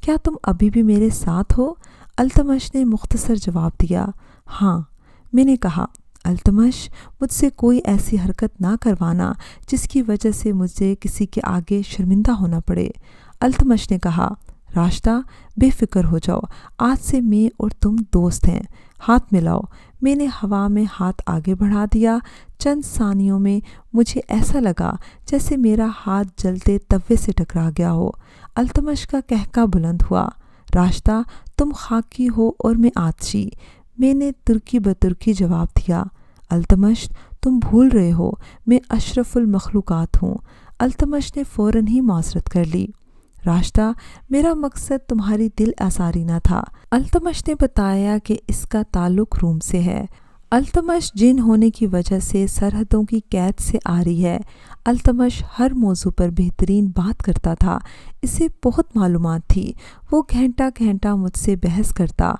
کیا تم ابھی بھی میرے ساتھ ہو؟ التمش نے مختصر جواب دیا۔ ہاں، میں نے کہا۔ التمش، مجھ سے کوئی ایسی حرکت نہ کروانا جس کی وجہ سے مجھے کسی کے آگے شرمندہ ہونا پڑے۔ التمش نے کہا، راشدہ بے فکر ہو جاؤ، آج سے میں اور تم دوست ہیں، ہاتھ ملاؤ۔ میں نے ہوا میں ہاتھ آگے بڑھا دیا۔ چند ثانیوں میں مجھے ایسا لگا جیسے میرا ہاتھ جلتے توے سے ٹکرا گیا ہو۔ التمش کا قہقہ بلند ہوا۔ راشدہ، تم خاکی ہو اور میں آتشی، میں نے ترکی بترکی جواب دیا۔ التمش، تم بھول رہے ہو، میں اشرف المخلوقات ہوں۔ التمش نے فوراً ہی معذرت کر لی۔ راشدہ، میرا مقصد تمہاری دل آزاری نہ تھا۔ التمش نے بتایا کہ اس کا تعلق روم سے ہے۔ التمش جن ہونے کی وجہ سے سرحدوں کی قید سے آری ہے۔ التمش ہر موضوع پر بہترین بات کرتا تھا، اسے بہت معلومات تھی۔ وہ گھنٹہ گھنٹہ مجھ سے بحث کرتا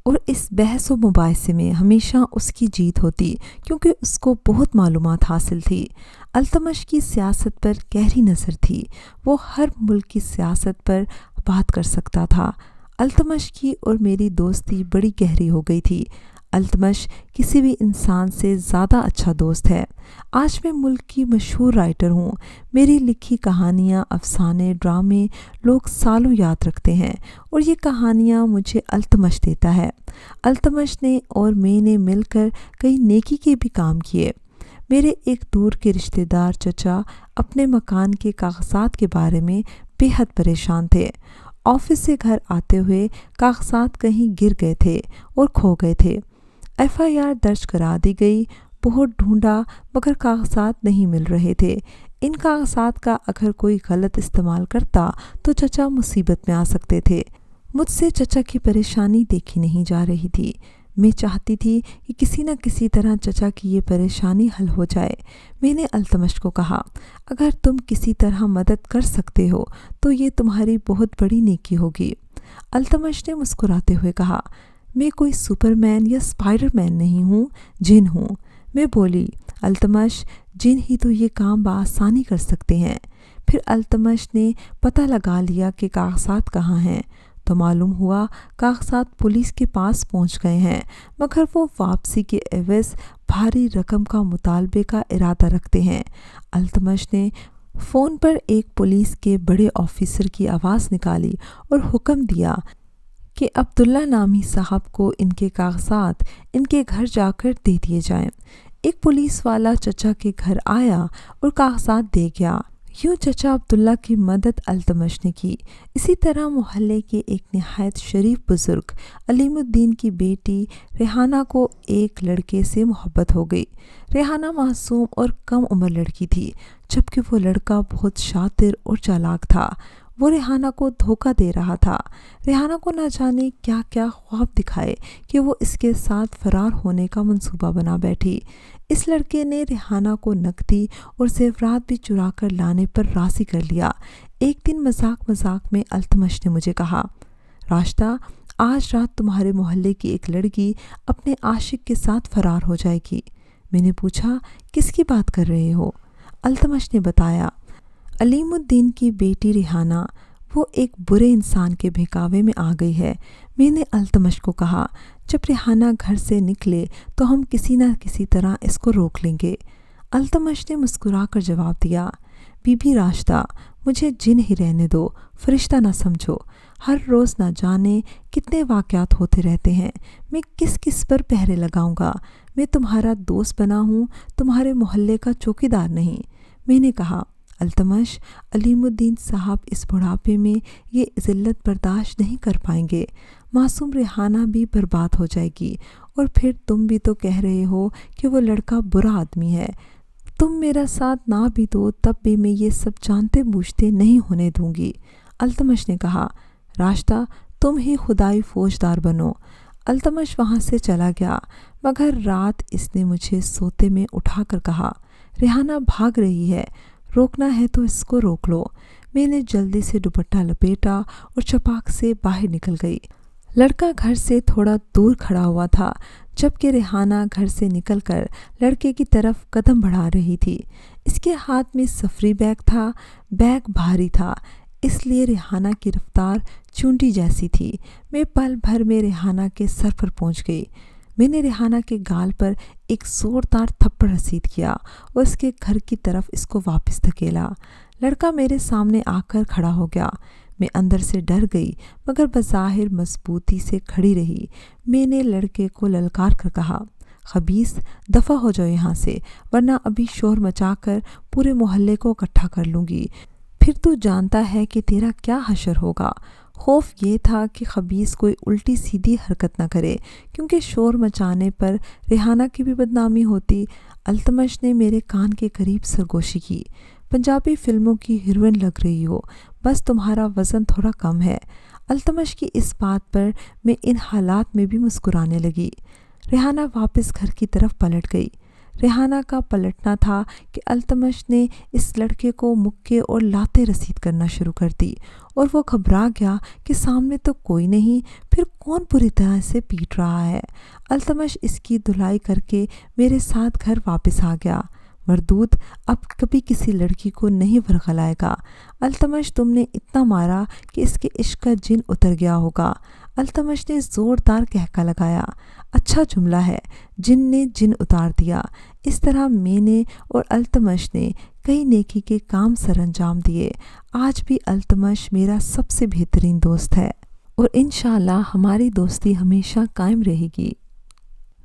اور اس بحث و مباحثے میں ہمیشہ اس کی جیت ہوتی کیونکہ اس کو بہت معلومات حاصل تھی۔ التمش کی سیاست پر گہری نظر تھی، وہ ہر ملک کی سیاست پر بات کر سکتا تھا۔ التمش کی اور میری دوستی بڑی گہری ہو گئی تھی۔ التمش کسی بھی انسان سے زیادہ اچھا دوست ہے۔ آج میں ملک کی مشہور رائٹر ہوں، میری لکھی کہانیاں، افسانے، ڈرامے لوگ سالوں یاد رکھتے ہیں اور یہ کہانیاں مجھے التمش دیتا ہے۔ التمش نے اور میں نے مل کر کئی نیکی کے بھی کام کیے۔ میرے ایک دور کے رشتہ دار چچا اپنے مکان کے کاغذات کے بارے میں بے حد پریشان تھے۔ آفس سے گھر آتے ہوئے کاغذات کہیں گر گئے تھے اور کھو گئے تھے۔ FIR درج کرا دی گئی، بہت ڈھونڈا مگر کاغذات نہیں مل رہے تھے۔ ان کاغذات کا اگر کوئی غلط استعمال کرتا تو چچا مصیبت میں آ سکتے تھے۔ مجھ سے چچا کی پریشانی دیکھی نہیں جا رہی تھی۔ میں چاہتی تھی کہ کسی نہ کسی طرح چچا کی یہ پریشانی حل ہو جائے۔ میں نے التمش کو کہا، اگر تم کسی طرح مدد کر سکتے ہو تو یہ تمہاری بہت بڑی نیکی ہوگی۔ التمش نے مسکراتے ہوئے کہا، میں کوئی سپر مین یا اسپائڈر مین نہیں ہوں، جن ہوں۔ میں بولی، التمش، جن ہی تو یہ کام بآسانی کر سکتے ہیں۔ پھر التمش نے پتہ لگا لیا کہ کاغذات کہاں ہیں، تو معلوم ہوا کاغذات پولیس کے پاس پہنچ گئے ہیں، مگر وہ واپسی کے عوض بھاری رقم کا مطالبے کا ارادہ رکھتے ہیں۔ التمش نے فون پر ایک پولیس کے بڑے آفیسر کی آواز نکالی اور حکم دیا کہ عبداللہ نامی صاحب کو ان کے کاغذات ان کے گھر جا کر دے دیے جائیں۔ ایک پولیس والا چچا کے گھر آیا اور کاغذات دے گیا۔ یوں چچا عبداللہ کی مدد التمش نے کی۔ اسی طرح محلے کے ایک نہایت شریف بزرگ علیم الدین کی بیٹی ریحانہ کو ایک لڑکے سے محبت ہو گئی۔ ریحانہ معصوم اور کم عمر لڑکی تھی، جبکہ وہ لڑکا بہت شاطر اور چالاک تھا۔ وہ ریحانہ کو دھوکہ دے رہا تھا۔ ریحانہ کو نہ جانے کیا کیا خواب دکھائے کہ وہ اس کے ساتھ فرار ہونے کا منصوبہ بنا بیٹھی۔ اس لڑکے نے ریحانہ کو نقدی اور زیورات بھی چرا کر لانے پر راضی کر لیا۔ ایک دن مذاق مذاق میں التمش نے مجھے کہا، راشدہ، آج رات تمہارے محلے کی ایک لڑکی اپنے عاشق کے ساتھ فرار ہو جائے گی۔ میں نے پوچھا، کس کی بات کر رہے ہو؟ التمش نے بتایا، علیم الدین کی بیٹی ریحانہ، وہ ایک برے انسان کے بہکاوے میں آ گئی ہے۔ میں نے التمش کو کہا، جب ریحانہ گھر سے نکلے تو ہم کسی نہ کسی طرح اس کو روک لیں گے۔ التمش نے مسکرا کر جواب دیا، بی بی راشدہ، مجھے جن ہی رہنے دو، فرشتہ نہ سمجھو۔ ہر روز نہ جانے کتنے واقعات ہوتے رہتے ہیں، میں کس کس پر پہرے لگاؤں گا؟ میں تمہارا دوست بنا ہوں، تمہارے محلے کا چوکیدار نہیں۔ میں نے کہا، التمش، علیم الدین صاحب اس بڑھاپے میں یہ ذلت برداشت نہیں کر پائیں گے۔ معصوم ریحانہ بھی برباد ہو جائے گی، اور پھر تم بھی تو کہہ رہے ہو کہ وہ لڑکا برا آدمی ہے۔ تم میرا ساتھ نہ بھی دو تب بھی میں یہ سب جانتے بوجھتے نہیں ہونے دوں گی۔ التمش نے کہا، راشدہ، تم ہی خدائی فوجدار بنو۔ التمش وہاں سے چلا گیا، مگر رات اس نے مجھے سوتے میں اٹھا کر کہا، ریحانہ بھاگ رہی ہے، روکنا ہے تو اس کو روک لو۔ میں نے جلدی سے دوپٹہ لپیٹا اور چپاک سے باہر نکل گئی۔ لڑکا گھر سے تھوڑا دور کھڑا ہوا تھا، جبکہ ریحانہ گھر سے نکل کر لڑکے کی طرف قدم بڑھا رہی تھی۔ اس کے ہاتھ میں سفری بیگ تھا، بیگ بھاری تھا۔ اس لیے ریحانہ کی رفتار چونٹی جیسی تھی۔ میں پل بھر میں ریحانہ کے سر پر پہنچ گئی۔ میں نے ریحانہ کے گال پر ایک زوردار تھپڑ رسید کیا اور اس کے گھر کی طرف اس کو واپس دھکیلا۔ لڑکا میرے سامنے آ کر کھڑا ہو گیا۔ میں اندر سے ڈر گئی مگر بظاہر مضبوطی سے کھڑی رہی۔ میں نے لڑکے کو للکار کر کہا، خبیث، دفع ہو جاؤ یہاں سے، ورنہ ابھی شور مچا کر پورے محلے کو اکٹھا کر لوں گی، پھر تو جانتا ہے کہ تیرا کیا حشر ہوگا۔ خوف یہ تھا کہ خبیث کوئی الٹی سیدھی حرکت نہ کرے، کیونکہ شور مچانے پر ریحانہ کی بھی بدنامی ہوتی۔ التمش نے میرے کان کے قریب سرگوشی کی، پنجابی فلموں کی ہیروئن لگ رہی ہو، بس تمہارا وزن تھوڑا کم ہے۔ التمش کی اس بات پر میں ان حالات میں بھی مسکرانے لگی۔ ریحانہ واپس گھر کی طرف پلٹ گئی۔ ریحانہ کا پلٹنا تھا کہ التمش نے اس لڑکے کو مکے اور لاتیں رسید کرنا شروع کر دی، اور وہ گھبرا گیا کہ سامنے تو کوئی نہیں، پھر کون بری طرح سے پیٹ رہا ہے۔ التمش اس کی دھلائی کر کے میرے ساتھ گھر واپس آ گیا۔ مردود اب کبھی کسی لڑکی کو نہیں ورغلائے گا۔ التمش، تم نے اتنا مارا کہ اس کے عشق کا جن اتر گیا ہوگا۔ التمش نے زوردار کہکا لگایا۔ اچھا جملہ ہے، جن نے جن اتار دیا۔ اس طرح میں نے اور التمش نے کئی نیکی کے کام سر انجام دیے۔ آج بھی التمش میرا سب سے بہترین دوست ہے اور انشاءاللہ ہماری دوستی ہمیشہ قائم رہے گی۔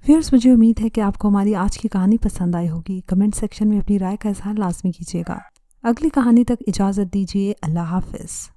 ویورز، مجھے امید ہے کہ آپ کو ہماری آج کی کہانی پسند آئی ہوگی۔ کمنٹ سیکشن میں اپنی رائے کا اظہار لازمی کیجیے گا۔ اگلی کہانی تک اجازت دیجیے۔ اللہ حافظ۔